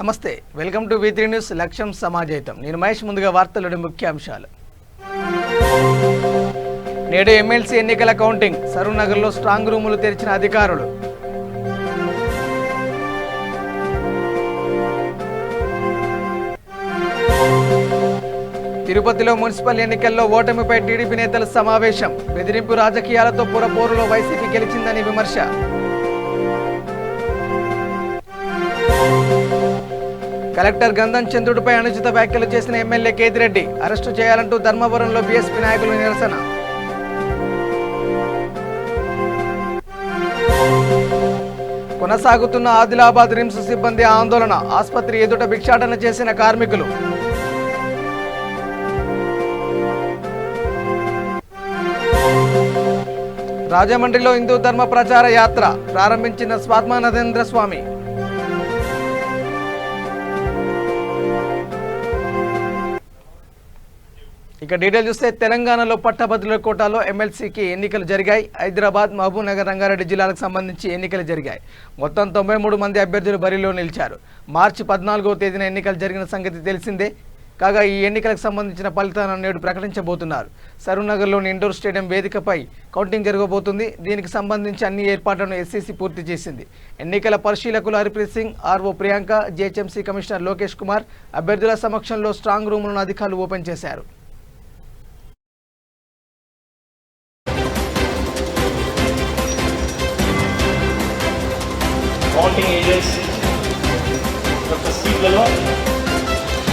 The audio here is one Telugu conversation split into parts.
నమస్తే, వెల్కమ్ టు V3 న్యూస్. లక్ష్యం సమాజహితం. నేను మహేష్. ముందుగా వార్తల్లోని ముఖ్యాంశాలు. నేడు ఎమ్మెల్సీ ఎన్నికల కౌంటింగ్. సరూనగర్లో స్ట్రాంగ్ రూములు తెరిచిన అధికారులు. తిరుపతిలో మున్సిపల్ ఎన్నికల్లో ఓటమిపై టీడీపీ నేతల సమావేశం. బెదిరింపు రాజకీయాలతో పురపోరులో వైసీపీ గెలిచిందని విమర్శ. కలెక్టర్ గంధం చంద్రుడిపై అనుచిత వ్యాఖ్యలు చేసిన ఎమ్మెల్యే కేతిరెడ్డి అరెస్టు చేయాలంటూ ధర్మవరంలో బీఎస్పీ నాయకులు నిరసన. కొనసాగుతున్న ఆదిలాబాద్ రిమ్స్ సిబ్బంది ఆందోళన. ఆసుపత్రి ఎదుట భిక్షాటన చేసిన కార్మికులు. రాజమండ్రిలో హిందూ ధర్మ ప్రచార యాత్ర ప్రారంభించిన స్వాత్మానందేంద్ర స్వామి. ఇక డీటెయిల్ చూస్తే తెలంగాణలో పట్టభద్రుల కోటాలో ఎమ్మెల్సీకి ఎన్నికలు జరిగాయి. హైదరాబాద్, మహబూబ్ నగర్, రంగారెడ్డి జిల్లాలకు సంబంధించి ఎన్నికలు జరిగాయి. మొత్తం 93 మంది అభ్యర్థులు బరిలో నిలిచారు. మార్చి 14వ తేదీన ఎన్నికలు జరిగిన సంగతి తెలిసిందే. కాగా ఈ ఎన్నికలకు సంబంధించిన ఫలితాలను నేడు ప్రకటించబోతున్నారు. సరూనగర్లోని ఇండోర్ స్టేడియం వేదికపై కౌంటింగ్ జరగబోతుంది. దీనికి సంబంధించి అన్ని ఏర్పాట్లను ఎస్సీసీ పూర్తి చేసింది. ఎన్నికల పరిశీలకులు Harpreet Singh, RO Priyanka, GHMC commissioner Lokesh Kumar అభ్యర్థుల సమక్షంలో స్ట్రాంగ్ రూములను అధికారులు ఓపెన్ చేశారు. కౌంటింగ్ ఏజెంట్స్ యొక్క సీట్లలో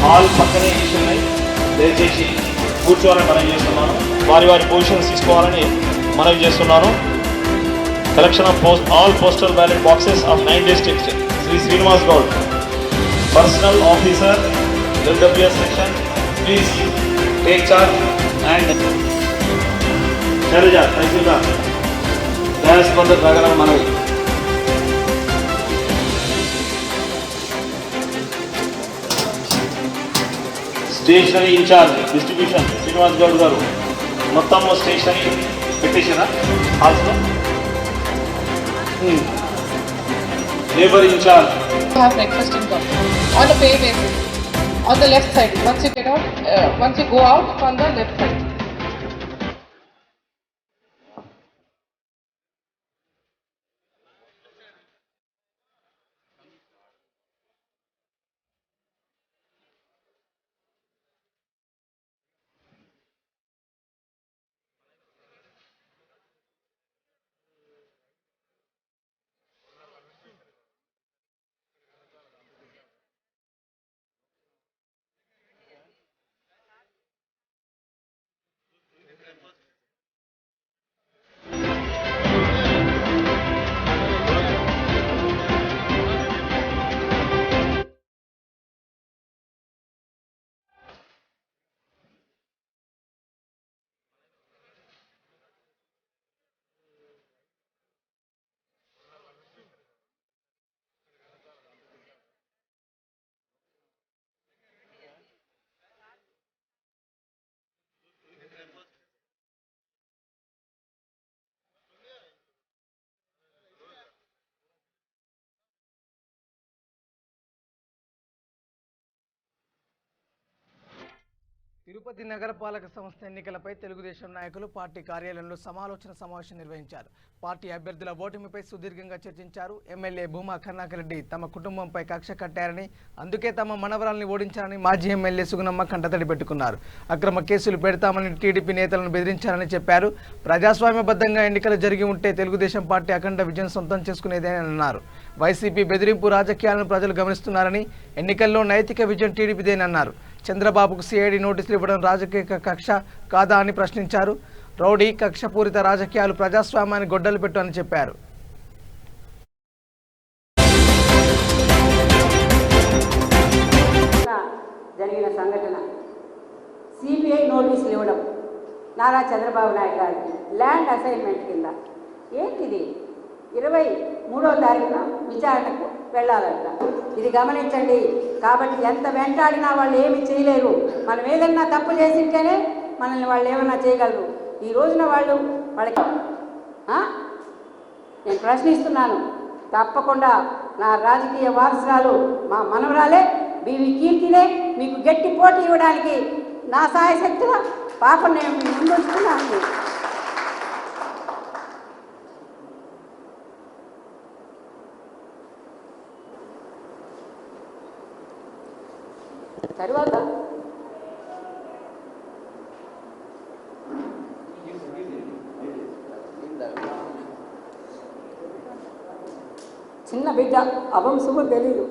హాల్ పక్కనే వేసి ఉన్నాయి. దయచేసి కూర్చోవాలని మనవి చేస్తున్నాను. వారి వారి పొజిషన్స్ తీసుకోవాలని మనవి చేస్తున్నాను. Collection of all postal ballot boxes of 9 districts. Shri Srinivas Goud, personal officer, LWS section, please take charge. And Shailaja, tahsildar న్యాయస్పంద ప్రకారం మనవి. Stationery in-charge distribution Srinivas Goud గారు మొత్తం స్టేషనరీ పెట్టేసారా హాల్స్లో? Labour in-charge have breakfast in coffee on a pay basis on the left side. Once you go out on the left side. Tirupati నగరపాలక సంస్థ ఎన్నికలపై తెలుగుదేశం నాయకులు పార్టీ కార్యాలయంలో సమాలోచన సమావేశం నిర్వహించారు. పార్టీ అభ్యర్థుల ఓటమిపై సుదీర్ఘంగా చర్చించారు. ఎమ్మెల్యే భూమా కరుణాకర్ రెడ్డి తమ కుటుంబంపై కక్ష కట్టారని, అందుకే తమ మనవరాల్ని ఓడించారని మాజీ ఎమ్మెల్యే సుగుణమ్మ కంటతడి పెట్టుకున్నారు. అక్రమ కేసులు పెడతామని టీడీపీ నేతలను బెదిరించారని చెప్పారు. ప్రజాస్వామ్యబద్ధంగా ఎన్నికలు జరిగి ఉంటే తెలుగుదేశం పార్టీ అఖండ విజయం సొంతం చేసుకునేదని అన్నారు. వైసీపీ బెదిరింపు రాజకీయాలను ప్రజలు గమనిస్తున్నారని, ఎన్నికల్లో నైతిక విజయం టీడీపీదేనన్నారు. చంద్రబాబుకు సిఐడి నోటీసులు ఇవ్వడం రాజకీయ కక్ష కాదా అని ప్రశ్నించారు. రౌడీ, కక్షపూరిత రాజకీయాలు ప్రజాస్వామ్యాన్ని గొడ్డలు పెట్టు అని చెప్పారు. జరిగిన సంఘటన సిబిఐ నోటీసులు ఇవ్వడం నారా చంద్రబాబు నాయుడు గారికి ల్యాండ్ అసైన్మెంట్ కింద ఏంటిది? 23వ తారీఖున విచారణకు వెళ్ళాలంట. ఇది గమనించండి. కాబట్టి ఎంత వెంటాడినా వాళ్ళు ఏమి చేయలేరు. మనం ఏదన్నా తప్పు చేసింటేనే మనల్ని వాళ్ళు ఏమన్నా చేయగలరు. ఈ రోజున వాళ్ళకి నేను ప్రశ్నిస్తున్నాను. తప్పకుండా నా రాజకీయ వారసురాలు మా మనవరాలే బీవి కీర్తినే మీకు గట్టి పోటీ ఇవ్వడానికి నా సాయశక్తుల పాపను నేను మీ ముందు ఉంచుకున్నాను. తర్వాత చిన్న బిడ్డ అవంశము తెలీదు,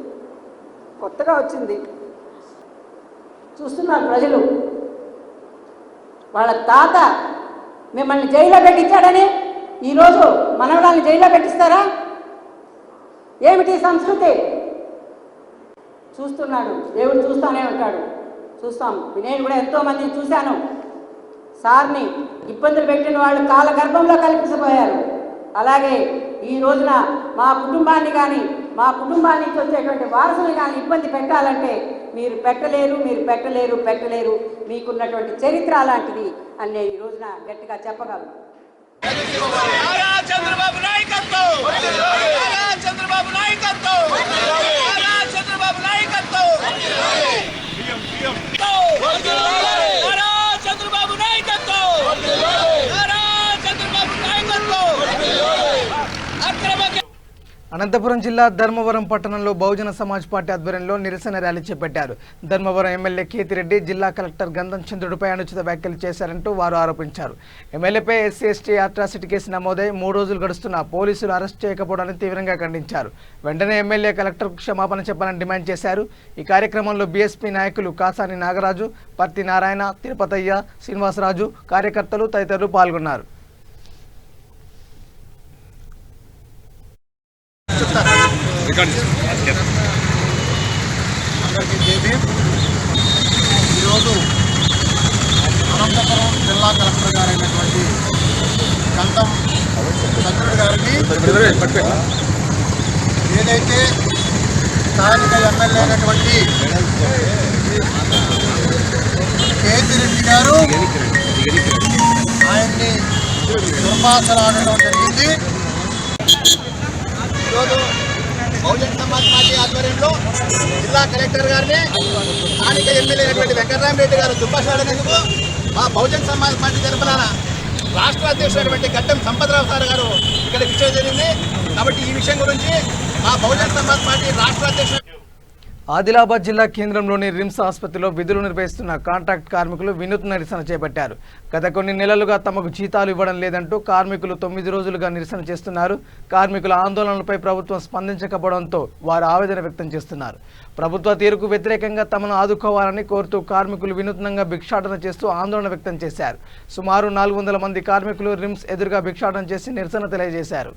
కొత్తగా వచ్చింది. చూస్తున్నారు ప్రజలు, వాళ్ళ తాత మిమ్మల్ని జైల్లో పెట్టించాడని ఈరోజు మనవరాల్ని జైల్లో పెట్టిస్తారా? ఏమిటి సంస్కృతి? చూస్తున్నాడు దేవుడు, చూస్తానే ఉంటాడు. చూస్తాం. నేను కూడా ఎంతోమందిని చూశాను. సార్ని ఇబ్బందులు పెట్టిన వాళ్ళు కాళ్ళ గర్భంలో కల్పించబోయారు. అలాగే ఈ రోజున మా కుటుంబాన్ని కానీ మా కుటుంబాన్ని నుంచి వచ్చేటువంటి వారసులు కానీ ఇబ్బంది పెట్టాలంటే మీరు పెట్టలేరు. మీకున్నటువంటి చరిత్ర అలాంటిది అని నేను ఈ రోజున గట్టిగా చెప్పగలను. చంద్రబాబు నాయకత్వం, చంద్రబాబు నాయకత్వం, చంద్రబాబు నాయకత్వం, చంద్రబాబు నాయకత్వం, చంద్రబాబు నాయకత్వం. అనంతపురం జిల్లా ధర్మవరం పట్టణంలో బహుజన సమాజ్ పార్టీ ఆధ్వర్యంలో నిరసన ర్యాలీ చేపట్టారు. ధర్మవరం ఎమ్మెల్యే కేతిరెడ్డి జిల్లా కలెక్టర్ గంధం చంద్రుడిపై అనుచిత వ్యాఖ్యలు చేశారంటూ వారు ఆరోపించారు. ఎమ్మెల్యేపై ఎస్సీ ఎస్టీ అట్రాసిటీ కేసు నమోదై 3 రోజులు గడుస్తున్నా పోలీసులు అరెస్ట్ చేయకపోవడాన్ని తీవ్రంగా ఖండించారు. వెంటనే ఎమ్మెల్యే కలెక్టర్కు క్షమాపణ చెప్పాలని డిమాండ్ చేశారు. ఈ కార్యక్రమంలో బీఎస్పీ నాయకులు కాసాని నాగరాజు, పర్తి నారాయణ, తిరుపతయ్య, శ్రీనివాసరాజు, కార్యకర్తలు తదితరులు పాల్గొన్నారు. అందరికీ జేబీ. ఈరోజు అనంతపురం జిల్లా కలెక్టర్ గారైనటువంటి గంధం చంద్రుడి గారికి ఏదైతే స్థానిక ఎమ్మెల్యే అయినటువంటి కేతిరెడ్డి గారు ఆయన్ని దుర్భాషలాడడం జరిగింది. ఈరోజు బహుజన సమాజ్ పార్టీ ఆధ్వర్యంలో జిల్లా కలెక్టర్ గారిని స్థానిక ఎమ్మెల్యే అయినటువంటి వెంకటరామరెడ్డి గారు దుర్భాషలాడినందుకు మా బహుజన సమాజ్ పార్టీ తరఫున రాష్ట్ర అధ్యక్షుడైనటువంటి గడ్డం సంపత్రావు సార్ గారు ఇక్కడ విషయం జరిగింది. కాబట్టి ఈ విషయం గురించి మా బహుజన సమాజ్ పార్టీ రాష్ట్ర అధ్యక్షుడు ఆదిలాబాద్ జిల్లా కేంద్రంలోని రిమ్స్ ఆసుపత్రిలో విధులు నిర్వహిస్తున్న కాంట్రాక్ట్ కార్మికులు వినూత్న నిరసన చేపట్టారు. గత కొన్ని నెలలుగా తమకు జీతాలు ఇవ్వడం లేదంటూ కార్మికులు 9 రోజులుగా నిరసన చేస్తున్నారు. కార్మికుల ఆందోళనలపై ప్రభుత్వం స్పందించకపోవడంతో వారు ఆవేదన వ్యక్తం చేస్తున్నారు. ప్రభుత్వ తీరుకు వ్యతిరేకంగా తమను ఆదుకోవాలని కోరుతూ కార్మికులు వినూత్నంగా భిక్షాటన చేస్తూ ఆందోళన వ్యక్తం చేశారు. సుమారు 400 మంది కార్మికులు రిమ్స్ ఎదురుగా భిక్షాటన చేసి నిరసన తెలియజేశారు.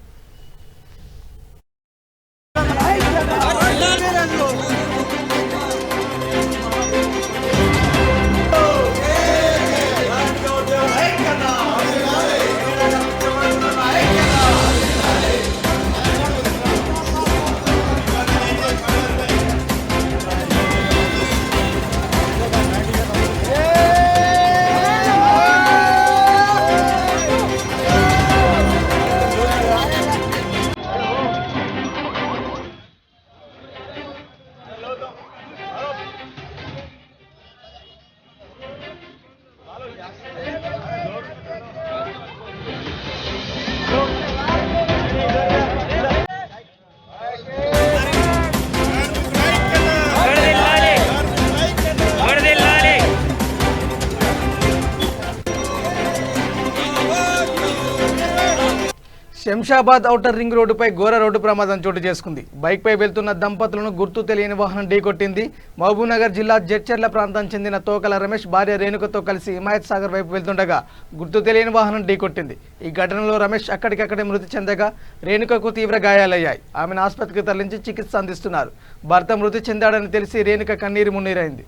శంషాబాద్ ఔటర్ రింగ్ రోడ్డుపై ఘోర రోడ్డు ప్రమాదం చోటు చేసుకుంది. బైక్పై వెళ్తున్న దంపతులను గుర్తు తెలియని వాహనం ఢీకొట్టింది. మహబూబ్నగర్ జిల్లా జడ్చర్ల ప్రాంతం చెందిన తోకల రమేష్ భార్య రేణుకతో కలిసి హిమాయత్ సాగర్ వైపు వెళ్తుండగా గుర్తు తెలియని వాహనం ఢీకొట్టింది. ఈ ఘటనలో రమేష్ అక్కడికక్కడే మృతి చెందగా రేణుకకు తీవ్ర గాయాలయ్యాయి. ఆమెను ఆసుపత్రికి తరలించి చికిత్స అందిస్తున్నారు. భర్త మృతి చెందాడని తెలిసి రేణుక కన్నీరు మున్నీరైంది.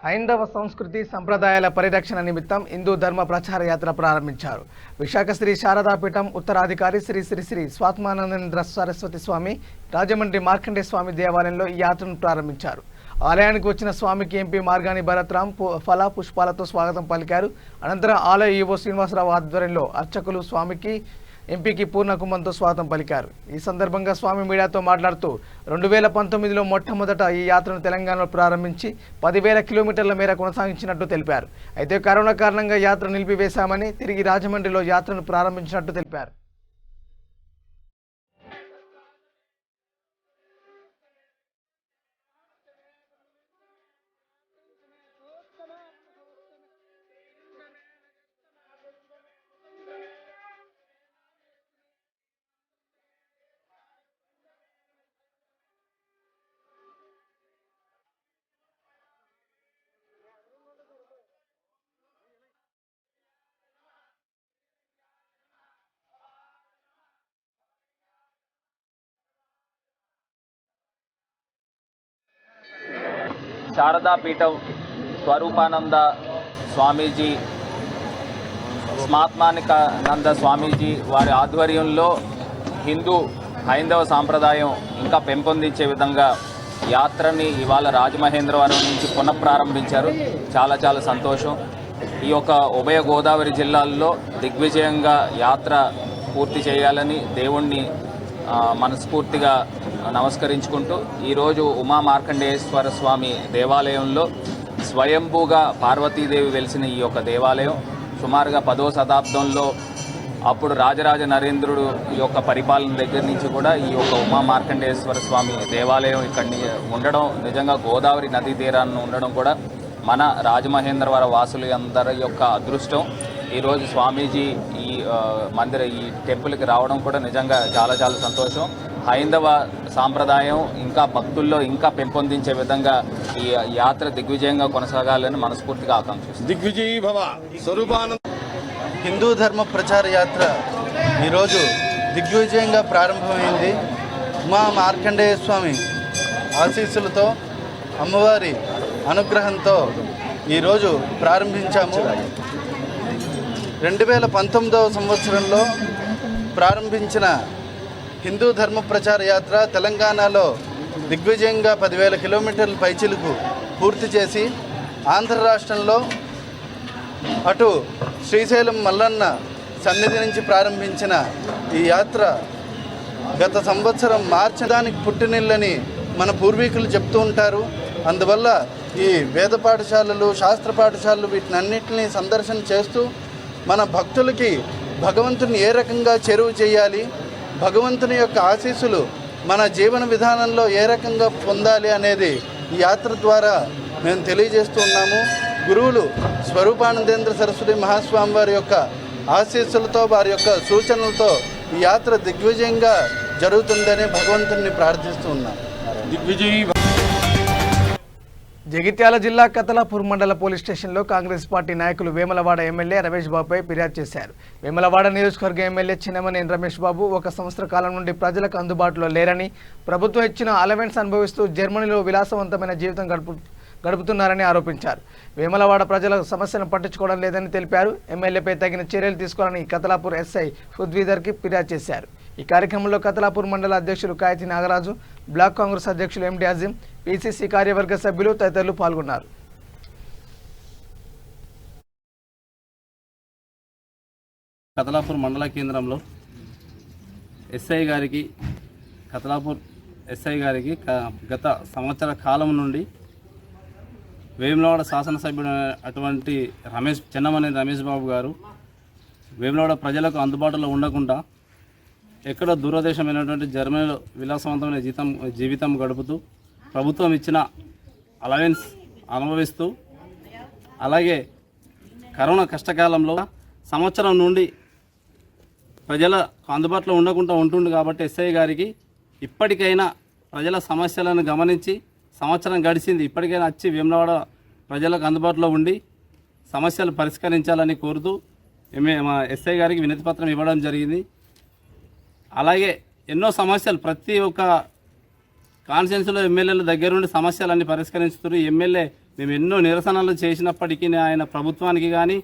హైందవ సంస్కృతి సంప్రదాయాల పరిరక్షణ నిమిత్తం హిందూ ధర్మ ప్రచార యాత్ర ప్రారంభించారు. విశాఖ శ్రీ శారదాపీఠం ఉత్తరాధికారి శ్రీ శ్రీ శ్రీ స్వాత్మానందేంద్ర సరస్వతి స్వామి రాజమండ్రి మార్కండే స్వామి దేవాలయంలో ఈ యాత్రను ప్రారంభించారు. ఆలయానికి వచ్చిన స్వామికి ఎంపీ మార్గాని భరత్రాం ఫల పుష్పాలతో స్వాగతం పలికారు. అనంతరం ఆలయ ఈవో శ్రీనివాసరావు ఆధ్వర్యంలో అర్చకులు స్వామికి ఎంపీకి పూర్ణకుంభంతో స్వాగతం పలికారు. ఈ సందర్భంగా స్వామి మీడియాతో మాట్లాడుతూ 2019లో మొట్టమొదట ఈ యాత్రను తెలంగాణలో ప్రారంభించి 10,000 కిలోమీటర్ల మేర కొనసాగించినట్టు తెలిపారు. అయితే కరోనా కారణంగా యాత్ర నిలిపివేశామని తిరిగి రాజమండ్రిలో యాత్రను ప్రారంభించినట్టు తెలిపారు. శారదాపీఠం స్వరూపానంద స్వామీజీ, స్మాత్మానికానంద స్వామీజీ వారి ఆధ్వర్యంలో హైందవ సాంప్రదాయం ఇంకా పెంపొందించే విధంగా యాత్రని ఇవాళ రాజమహేంద్రవరం నుంచి పునఃప్రారంభించారు. చాలా చాలా సంతోషం. ఈ యొక్క ఉభయ గోదావరి జిల్లాల్లో దిగ్విజయంగా యాత్ర పూర్తి చేయాలని దేవుణ్ణి మనస్ఫూర్తిగా నమస్కరించుకుంటూ ఈరోజు ఉమా మార్కండేశ్వర స్వామి దేవాలయంలో స్వయంభూగా పార్వతీదేవి వెలిసిన ఈ యొక్క దేవాలయం సుమారుగా 10వ శతాబ్దంలో అప్పుడు రాజరాజ నరేంద్రుడు ఈ యొక్క పరిపాలన దగ్గర నుంచి కూడా ఈ యొక్క ఉమా మార్కండేశ్వర స్వామి దేవాలయం ఇక్కడిని ఉండడం, నిజంగా గోదావరి నదీ తీరాన్ని ఉండడం కూడా మన రాజమహేంద్రవరం వాసులు అందరి యొక్క అదృష్టం. ఈరోజు స్వామీజీ ఈ టెంపుల్కి రావడం కూడా నిజంగా చాలా చాలా సంతోషం. హైందవ సాంప్రదాయం ఇంకా భక్తుల్లో ఇంకా పెంపొందించే విధంగా ఈ యాత్ర దిగ్విజయంగా కొనసాగాలని మనస్ఫూర్తిగా ఆకాంక్షిస్తున్నాను. దిగ్విజయీ భవ స్వరూపానంద హిందూ ధర్మ ప్రచార యాత్ర ఈరోజు దిగ్విజయంగా ప్రారంభమైంది. ఉమా మార్కండేయ స్వామి ఆశీస్సులతో, అమ్మవారి అనుగ్రహంతో ఈరోజు ప్రారంభించాము. 2019వ సంవత్సరంలో ప్రారంభించిన హిందూ ధర్మ ప్రచార యాత్ర తెలంగాణలో దిగ్విజయంగా 10,000 కిలోమీటర్ల పైచిలుకు పూర్తి చేసి ఆంధ్ర రాష్ట్రంలో అటు శ్రీశైలం మల్లన్న సన్నిధి నుంచి ప్రారంభించిన ఈ యాత్ర గత సంవత్సరం మార్చడానికి పుట్టినిల్లని మన పూర్వీకులు చెప్తూ ఉంటారు. అందువల్ల ఈ వేద పాఠశాలలు, శాస్త్ర పాఠశాలలు వీటినన్నింటినీ సందర్శన చేస్తూ మన భక్తులకి భగవంతుని ఏ రకంగా చేరువ చేయాలి, భగవంతుని యొక్క ఆశీస్సులు మన జీవన విధానంలో ఏ రకంగా పొందాలి అనేది ఈ యాత్ర ద్వారా మేము తెలియజేస్తూ ఉన్నాము. గురువులు స్వరూపానందేంద్ర సరస్వతి మహాస్వామి వారి యొక్క ఆశీస్సులతో, వారి యొక్క సూచనలతో ఈ యాత్ర దిగ్విజయంగా జరుగుతుందని భగవంతుని ప్రార్థిస్తూ ఉన్నాం. దిగ్విజయీ జగిత్యాల జిల్లా కతలాపూర్ మండల పోలీస్ స్టేషన్లో కాంగ్రెస్ పార్టీ నాయకులు వేములవాడ ఎమ్మెల్యే రమేష్ బాబుపై ఫిర్యాదు చేశారు. వేములవాడ నియోజకవర్గ ఎమ్మెల్యే చిన్నమనేని రమేష్ బాబు 1 సంవత్సర కాలం నుండి ప్రజలకు అందుబాటులో లేరని, ప్రభుత్వం ఇచ్చిన అలవెన్స్ అనుభవిస్తూ జర్మనీలో విలాసవంతమైన జీవితం గడుపుతున్నారని ఆరోపించారు. వేములవాడ ప్రజల సమస్యను పట్టించుకోవడం లేదని తెలిపారు. ఎమ్మెల్యేపై తగిన చర్యలు తీసుకోవాలని కతలాపూర్ ఎస్ఐ ఫుద్వీదర్కి ఫిర్యాదు చేశారు. ఈ కార్యక్రమంలో కతలాపూర్ మండల అధ్యక్షులు కాయతి నాగరాజు, బ్లాక్ కాంగ్రెస్ అధ్యక్షులు ఎండి అజీం, పిసిసి కార్యవర్గ సభ్యులు తదితరులు పాల్గొన్నారు. కతలాపూర్ మండల కేంద్రంలో కతలాపూర్ ఎస్ఐ గారికి గత సంవత్సర కాలం నుండి వేములవాడ శాసనసభ్యుడు అటువంటి చిన్నమనేని రమేష్ బాబు గారు వేములవాడ ప్రజలకు అందుబాటులో ఉండకుండా ఎక్కడో దూరదేశమైనటువంటి జర్మనీలో విలాసవంతమైన జీవితం గడుపుతూ ప్రభుత్వం ఇచ్చిన అలవెన్స్ అనుభవిస్తూ, అలాగే కరోనా కష్టకాలంలో సంవత్సరం నుండి ప్రజలకు అందుబాటులో ఉండకుండా ఉంటుంది. కాబట్టి ఎస్ఐ గారికి ఇప్పటికైనా ప్రజల సమస్యలను గమనించి, సంవత్సరం గడిచింది, ఇప్పటికైనా వచ్చి వేములవాడ ప్రజలకు అందుబాటులో ఉండి సమస్యలు పరిష్కరించాలని కోరుతూ మా ఎస్ఐ గారికి వినతి పత్రం ఇవ్వడం జరిగింది. అలాగే ఎన్నో సమస్యలు ప్రతి ఒక్క కాన్స్టిట్యున్సీలో ఎమ్మెల్యేల దగ్గర నుండి సమస్యలన్నీ పరిష్కరించుతూ ఎమ్మెల్యే మేము ఎన్నో నిరసనలు చేసినప్పటికీ ఆయన ప్రభుత్వానికి కానీ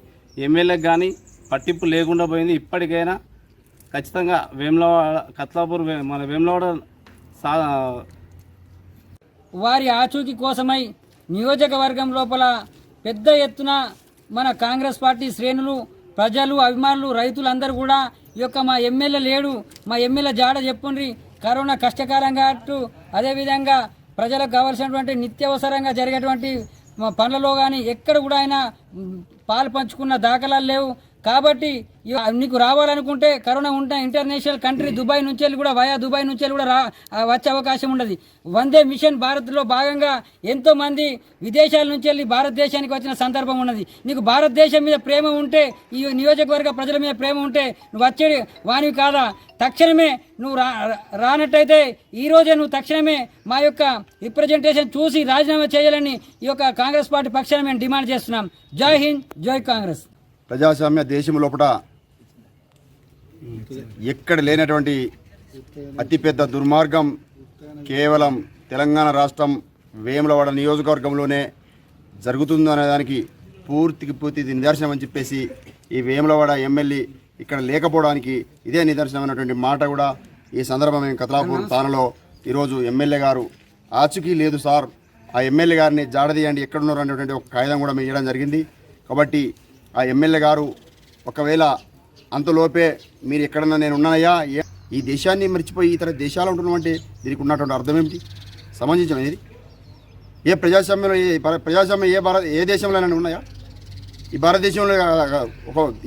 ఎమ్మెల్యేకి కానీ పట్టింపు లేకుండా పోయింది. ఇప్పటికైనా ఖచ్చితంగా కత్లాపూర్ మన వేములవాడ వారి ఆచూకీ కోసమై నియోజకవర్గం లోపల పెద్ద ఎత్తున మన కాంగ్రెస్ పార్టీ శ్రేణులు, ప్రజలు, అభిమానులు, రైతులందరూ కూడా ఈ యొక్క మా ఎమ్మెల్యే లేడు, మా ఎమ్మెల్యే జాడ చెప్పుండ్రి, కరోనా కష్టకాలం కాబట్టి అదేవిధంగా ప్రజలకు కావాల్సినటువంటి నిత్యావసరంగా జరిగేటువంటి పనులలో కానీ ఎక్కడ కూడా ఆయన పాలు పంచుకున్న దాఖలాలు లేవు. కాబట్టి నీకు రావాలనుకుంటే కరోనా ఉంటే ఇంటర్నేషనల్ కంట్రీ దుబాయ్ నుంచి వెళ్ళి కూడా వయా దుబాయ్ నుంచి వెళ్ళి కూడా వచ్చే అవకాశం ఉండదు. వందే మిషన్ భారత్లో భాగంగా ఎంతోమంది విదేశాల నుంచి వెళ్ళి భారతదేశానికి వచ్చిన సందర్భం ఉన్నది. నీకు భారతదేశం మీద ప్రేమ ఉంటే, ఈ నియోజకవర్గ ప్రజల మీద ప్రేమ ఉంటే నువ్వు వచ్చేది వానివి కాదా? తక్షణమే నువ్వు రానట్టయితే ఈరోజే నువ్వు తక్షణమే మా యొక్క రిప్రజెంటేషన్ చూసి రాజీనామా చేయాలని ఈ యొక్క కాంగ్రెస్ పార్టీ పక్షాన మేము డిమాండ్ చేస్తున్నాం. జై హింద్, జై కాంగ్రెస్. ప్రజాస్వామ్య దేశం లోపల ఎక్కడ లేనటువంటి అతిపెద్ద దుర్మార్గం కేవలం తెలంగాణ రాష్ట్రం వేములవాడ నియోజకవర్గంలోనే జరుగుతుందనే దానికి పూర్తి నిదర్శనం అని చెప్పేసి ఈ వేములవాడ ఎమ్మెల్యే ఇక్కడ లేకపోవడానికి ఇదే నిదర్శనమైనటువంటి మాట కూడా ఈ సందర్భం మేము కత్లాపూర్ తానలో ఈరోజు ఎమ్మెల్యే గారు ఆచూకీ లేదు సార్, ఆ ఎమ్మెల్యే గారిని జాడదీయండి ఎక్కడున్నారు అనేటువంటి ఒక కాగితం కూడా మేము ఇవ్వడం జరిగింది. కాబట్టి ఆ ఎమ్మెల్యే గారు ఒకవేళ అంతలోపే మీరు ఎక్కడన్నా నేను ఉన్నానయ్యా, ఈ దేశాన్ని మర్చిపోయి ఇతర దేశాలు ఉంటున్నామంటే దీనికి ఉన్నటువంటి అర్థం ఏమిటి? సమంజసం అనేది ఏ ప్రజాస్వామ్యంలో ప్రజాస్వామ్యం ఏ దేశంలోనైనా ఉన్నాయా? ఈ భారతదేశంలో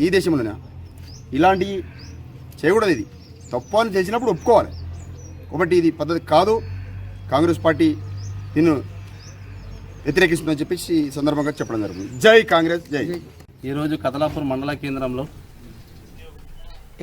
ఈ దేశంలోనే ఇలాంటివి చేయకూడదు. ఇది తప్పు అని తెలిసినప్పుడు ఒప్పుకోవాలి. కాబట్టి ఇది పద్ధతి కాదు. కాంగ్రెస్ పార్టీ దీన్ని వ్యతిరేకిస్తుందని చెప్పేసి ఈ సందర్భంగా చెప్పడం జరుగుతుంది. జై కాంగ్రెస్, జై. ఈరోజు కతలాపూర్ మండల కేంద్రంలో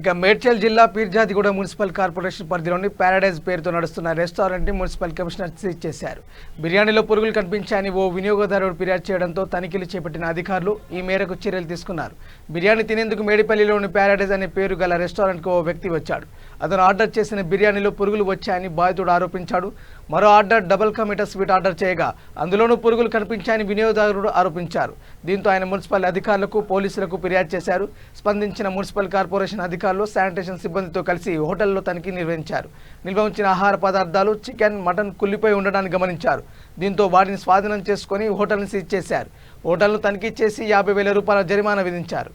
ఇక మేడ్చల్ జిల్లా పీర్జాదిగూడ మున్సిపల్ కార్పొరేషన్ పరిధిలోని ప్యారడైజ్ పేరుతో నడుస్తున్న రెస్టారెంట్ని మున్సిపల్ కమిషనర్ సీజ్ చేశారు. బిర్యానీలో పురుగులు కనిపించాయని ఓ వినియోగదారుడు ఫిర్యాదు చేయడంతో తనిఖీలు చేపట్టిన అధికారులు ఈ మేరకు చర్యలు తీసుకున్నారు. బిర్యానీ తినేందుకు మేడిపల్లిలోని ప్యారడైజ్ అనే పేరు గల రెస్టారెంట్కు ఓ వ్యక్తి వచ్చాడు. అతను ఆర్డర్ చేసిన బిర్యానీలో పురుగులు వచ్చాయని బాధితుడు ఆరోపించాడు. మరో order double ka meetha sweet order చేయగా అందులోనూ పురుగులు కనిపించాయని వినియోగదారుడు ఆరోపించారు. దీంతో ఆయన మున్సిపల్ అధికారులకు, పోలీసులకు ఫిర్యాదు చేశారు. స్పందించిన మున్సిపల్ కార్పొరేషన్ అధికారులు శానిటేషన్ సిబ్బందితో కలిసి హోటల్లో తనిఖీ నిర్వహించారు. నిల్వ ఉంచిన ఆహార పదార్థాలు చికెన్, మటన్ కుళ్ళిపోయి ఉండడాన్ని గమనించారు. దీంతో వాటిని స్వాధీనం చేసుకుని హోటల్ని సీజ్ చేశారు. హోటల్ను తనిఖీ చేసి 50,000 రూపాయల జరిమానా విధించారు.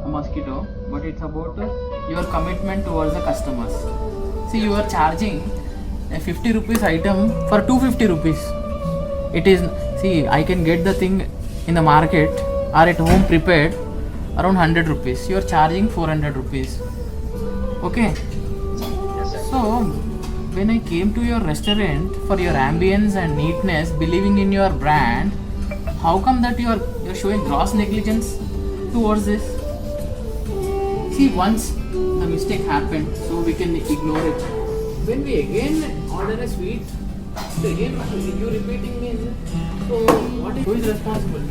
A mosquito, but it's about your commitment towards the customers. See, you are charging a 50 rupees item for 250 rupees. It is, see, I can get the thing in the market or at home prepared around 100 rupees. You are charging 400 rupees. Okay? So, when I came to your restaurant for your ambience and neatness, believing in your brand, how come that you are showing gross negligence towards this? See, once the mistake happened, so we can ignore it. When we again order a sweet, again you repeating me, so who is responsible?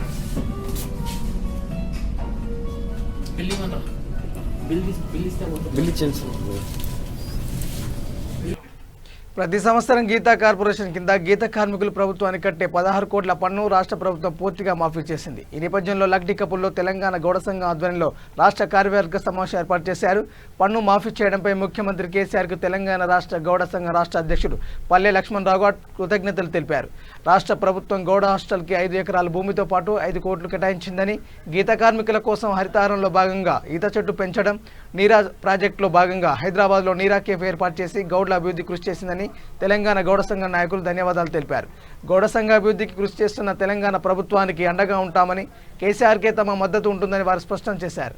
ప్రతి సంవత్సరం గీతా కార్పొరేషన్ కింద గీత కార్మికులు ప్రభుత్వానికి కట్టే 16 కోట్ల పన్ను రాష్ట్ర ప్రభుత్వం పూర్తిగా మాఫీ చేసింది. ఈ నేపథ్యంలో లక్డికపుల్లో తెలంగాణ గౌడ సంఘం ఆధ్వర్యంలో రాష్ట్ర కార్యవర్గ సమావేశం ఏర్పాటు చేశారు. పన్ను మాఫీ చేయడంపై ముఖ్యమంత్రి కేసీఆర్కు తెలంగాణ రాష్ట్ర గౌడ సంఘం రాష్ట్ర అధ్యక్షుడు పల్లె లక్ష్మణరావు కృతజ్ఞతలు తెలిపారు. రాష్ట్ర ప్రభుత్వం గౌడ హాస్టల్కి 5 ఎకరాల భూమితో పాటు 5 కోట్లు కేటాయించిందని, గీత కార్మికుల కోసం హరితహారంలో భాగంగా ఈత చెట్టు పెంచడం, నీరా ప్రాజెక్టులో భాగంగా హైదరాబాద్లో నీరా కేఫ్ ఏర్పాటు చేసి గౌడ్ల అభివృద్ధి కృషి చేసిందని తెలంగాణ గౌడ సంఘం నాయకులు ధన్యవాదాలు తెలిపారు. గౌడ సంఘ అభివృద్ధికి కృషి చేస్తున్న తెలంగాణ ప్రభుత్వానికి అండగా ఉంటామని, కేసీఆర్కే తమ మద్దతు ఉంటుందని వారు స్పష్టం చేశారు.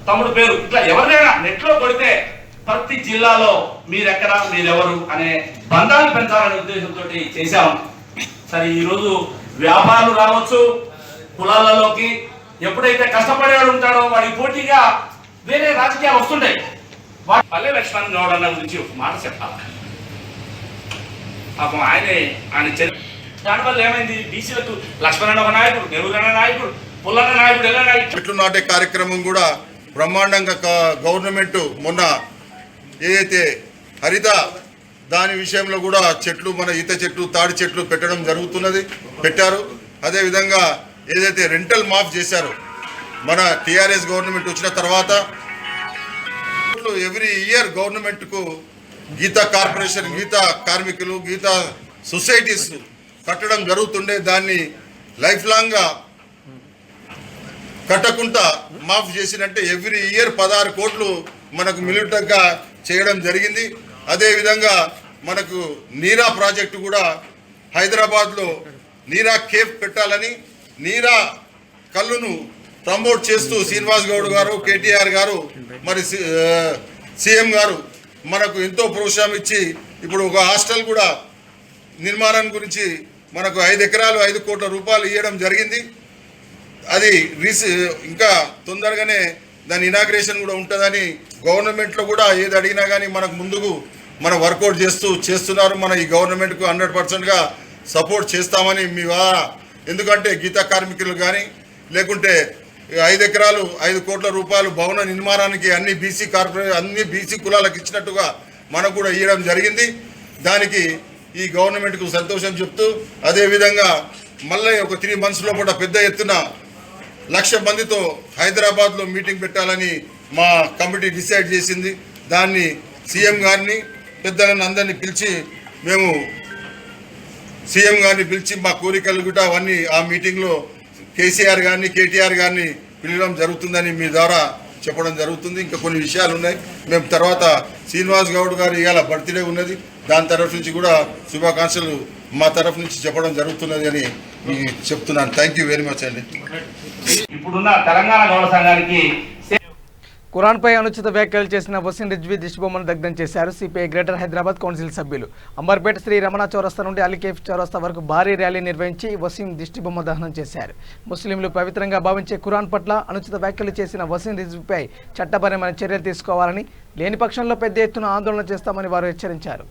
తమ్ముడు పేరు, ఇట్లా ఎవరినైనా నెట్లో కొడితే ప్రతి జిల్లాలో మీరెక్కడ మీరెవరు అనే బంధాలు పెంచాలనే ఉద్దేశంతో చేశాం. సరే, ఈరోజు వ్యాపారులు రావచ్చు కులాలలోకి, ఎప్పుడైతే కష్టపడేవాడు ఉంటాడో వాడికి పోటీగా వేరే రాజకీయాలు వస్తుంటాయి. పల్లె లక్ష్మణ్ గౌడ్ అన్న గురించి ఒక మాట చెప్పాలి. పాపం ఆయన దానివల్ల ఏమైంది, బీసీలకు లక్ష్మణ్ ఒక నాయకుడు, నెహ్రూ అన్న నాయకుడు, పుల్లన్న నాయకుడు, ఎలా నాయకుడు. చెట్లు నాటే కార్యక్రమం కూడా బ్రహ్మాండంగా గవర్నమెంట్ మొన్న ఏదైతే హరిత దాని విషయంలో కూడా చెట్లు, మన ఈత చెట్లు, తాడి చెట్లు పెట్టడం పెట్టారు. అదేవిధంగా ఏదైతే రెంటల్ మాఫ్ చేశారో మన టీఆర్ఎస్ గవర్నమెంట్ వచ్చిన తర్వాత ఎవ్రీ ఇయర్ గవర్నమెంట్కు గీతా కార్పొరేషన్, గీతా కార్మికులు, గీతా సొసైటీస్ కట్టడం జరుగుతుండే. దాన్ని లైఫ్ లాంగ్గా కట్టకుండా మాఫ్ చేసినట్టే ఎవ్రీ ఇయర్ 16 కోట్లు మనకు మిలిటరీగా చేయడం జరిగింది. అదేవిధంగా మనకు నీరా ప్రాజెక్టు కూడా హైదరాబాద్లో నీరా కేఫ్ పెట్టాలని, నీరా కళ్ళును ప్రమోట్ చేస్తూ శ్రీనివాస్ గౌడ్ గారు, కేటీఆర్ గారు, మరి సీఎం గారు మనకు ఎంతో ప్రోత్సాహం ఇచ్చి ఇప్పుడు ఒక హాస్టల్ కూడా నిర్మాణం గురించి మనకు 5 ఎకరాలు 5 కోట్ల రూపాయలు ఇవ్వడం జరిగింది. అది ఇంకా తొందరగానే దాని ఇనాగ్రేషన్ కూడా ఉంటుందని గవర్నమెంట్లో కూడా ఏది అడిగినా కానీ మనకు ముందుకు మనం వర్కౌట్ చేస్తున్నారు. మన ఈ గవర్నమెంట్కు 100%గా సపోర్ట్ చేస్తామని మీ ద్వారా, ఎందుకంటే గీతా కార్మికులు కానీ లేకుంటే 5 ఎకరాలు 5 కోట్ల రూపాయలు భవన నిర్మాణానికి అన్ని బీసీ కులాలకు ఇచ్చినట్టుగా మనకు కూడా ఇవ్వడం జరిగింది. దానికి ఈ గవర్నమెంట్కు సంతోషం చెప్తూ, అదేవిధంగా మళ్ళీ ఒక 3 months లోపల పెద్ద ఎత్తున 1,00,000 మందితో హైదరాబాద్లో మీటింగ్ పెట్టాలని మా కమిటీ డిసైడ్ చేసింది. దాన్ని సీఎం గారిని పెద్దలను అందరినీ పిలిచి మా కోరికలు కూడా అవన్నీ ఆ మీటింగ్లో కేసీఆర్ గారిని, కేటీఆర్ గారిని పిలవడం జరుగుతుందని మీ ద్వారా చెప్పడం జరుగుతుంది. ఇంకా కొన్ని విషయాలు ఉన్నాయి. మేము తర్వాత శ్రీనివాస్ గౌడ్ గారు ఇవాళ బర్త్డే ఉన్నది, దాని తరఫు నుంచి కూడా శుభాకాంక్షలు మా తరఫు నుంచి చెప్పడం జరుగుతున్నది అని చెప్తున్నాను. థ్యాంక్ యూ వెరీ మచ్ అండి. ఇప్పుడున్న తెలంగాణ గౌడ సంఘానికి ఖురాన్పై అనుచిత వ్యాఖ్యలు చేసిన వసీం రిజ్వీ దిష్టిబొమ్మను దగ్ధం చేశారు సిపిఐ గ్రేటర్ హైదరాబాద్ కౌన్సిల్ సభ్యులు. అంబర్పేట శ్రీ రమణ చౌరస్తా నుండి అలీకేఫ్ చౌరస్తా వరకు భారీ ర్యాలీ నిర్వహించి వసీం దిష్టిబొమ్మ దహనం చేశారు. ముస్లింలు పవిత్రంగా భావించే ఖురాన్ పట్ల అనుచిత వ్యాఖ్యలు చేసిన వసీం రిజ్వీపై చట్టపరమైన చర్యలు తీసుకోవాలని, లేని పక్షంలో పెద్ద ఎత్తున ఆందోళన చేస్తామని వారు హెచ్చరించారు.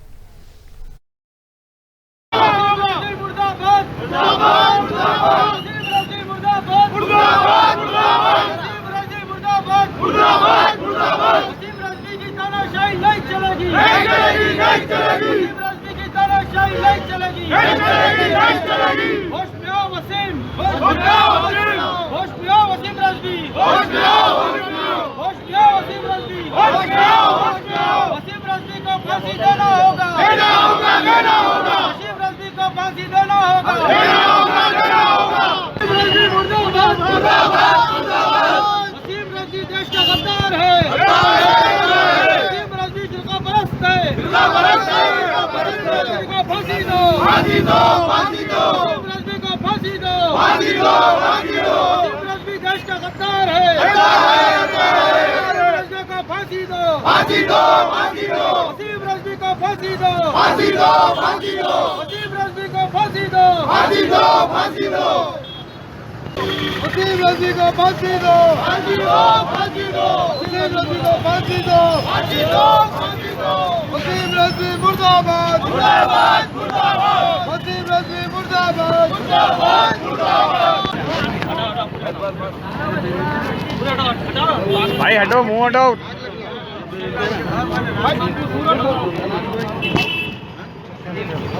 भाई हटो, मुंह हटो।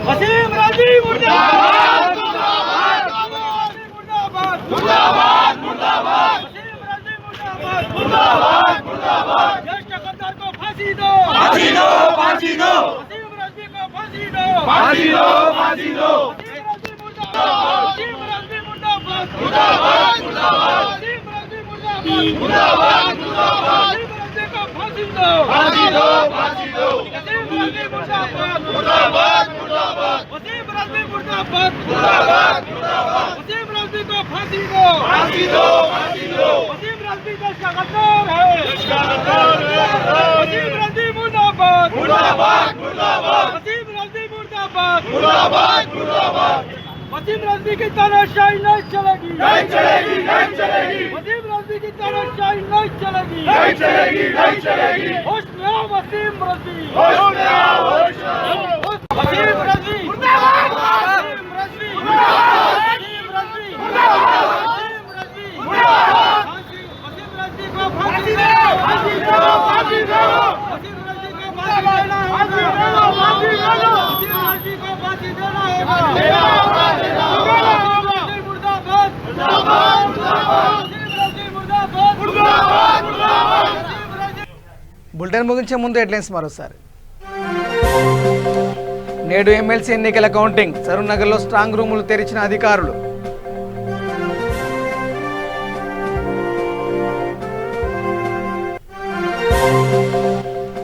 वसीम राजी मुर्दाबाद, मुर्दाबाद, मुर्दाबाद, मुर्दाबाद, वसीम राजी मुर्दाबाद, मुर्दाबाद, मुर्दाबाद। ज्येष्ठ कद्दार को फांसी दो, फांसी दो, फांसी दो। वसीम राजी को फांसी दो, फांसी दो, फांसी दो। वसीम राजी मुर्दाबाद, वसीम राजी मुर्दाबाद, मुर्दाबाद, मुर्दाबाद। वसीम राजी मुर्दाबाद, मुर्दाबाद, मुर्दाबाद। वसीम राजी को फांसी दो, फांसी दो, फांसी दो। वसीम राजी मुर्दाबाद, मुर्दाबाद, मुर्दाबाद। वसीम राजी मुर्दाबाद, मुर्दाबाद, मुर्दाबाद। वसीम राजी को फांसी दो, फांसी दो, फांसी दो। वसीम राजी देश का गद्दार है वसीम रज़ी मुर्दाबाद मुर्दाबाद मुर्दाबाद वसीम रज़ी मुर्दाबाद मुर्दाबाद मुर्दाबाद वसीम रज़ी की तानाशाही नहीं चलेगी नहीं चलेगी नहीं चलेगी वसीम रज़ी की तानाशाही नहीं चलेगी नहीं चलेगी नहीं चलेगी होश में आओ वसीम रज़ी होश में आओ वसीम रज़ी मुर्दाबाद वसीम रज़ी मुर्दाबाद वसीम रज़ी मुर्दाबाद वसीम रज़ी मुर्दाबाद वसीम रज़ी को फांसी दो फांसी दो फांसी दो वसीम रज़ी को फांसी देना फांसी दो फांसी दो वसीम रज़ी को फांसी देना होगा मुर्दाबाद मुर्दाबाद मुर्दाबाद वसीम रज़ी मुर्दाबाद मुर्दाबाद मुर्दाबाद బులెటిన్ ముగించే ముందు హెడ్లైన్స్ మరోసారి. నేడు ఎమ్మెల్సీ ఎన్నికల కౌంటింగ్, సరూర్ నగర్లో స్ట్రాంగ్ రూములు తెరిచిన అధికారులు.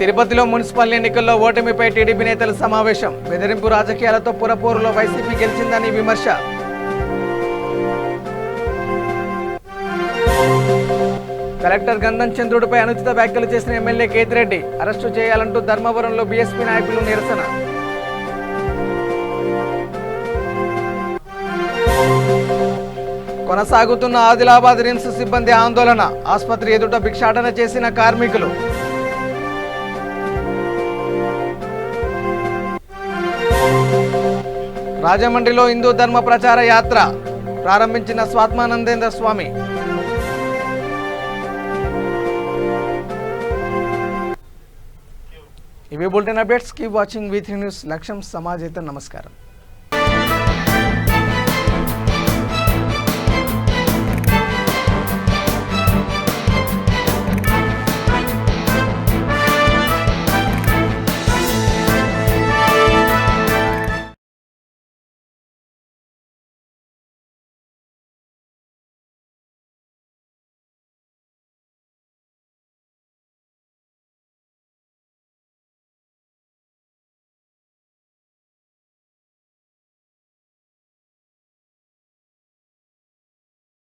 తిరుపతిలో మున్సిపల్ ఎన్నికల్లో ఓటమిపై టీడీపీ నేతల సమావేశం, బెదిరింపు రాజకీయాలతో పురపోరులో వైసీపీ గెలిచిందని విమర్శ. కలెక్టర్ గంధం చంద్రుడిపై అనుచిత వ్యాఖ్యలు చేసిన ఎమ్మెల్యే కేతిరెడ్డి అరెస్టు చేయాలంటూ ధర్మవరంలో బీఎస్పీ నాయకులు నిరసన. కొనసాగుతున్న ఆదిలాబాద్ రిమ్స్ సిబ్బంది ఆందోళన, ఆసుపత్రి ఎదుట భిక్షాటన చేసిన కార్మికులు. రాజమండ్రిలో హిందూ ధర్మ ప్రచార యాత్ర ప్రారంభించిన స్వాత్మానందేంద్ర స్వామి. ఇవి bulletin updates. Keep watching V3 news. లక్ష్యం సమాజేత. నమస్కారం.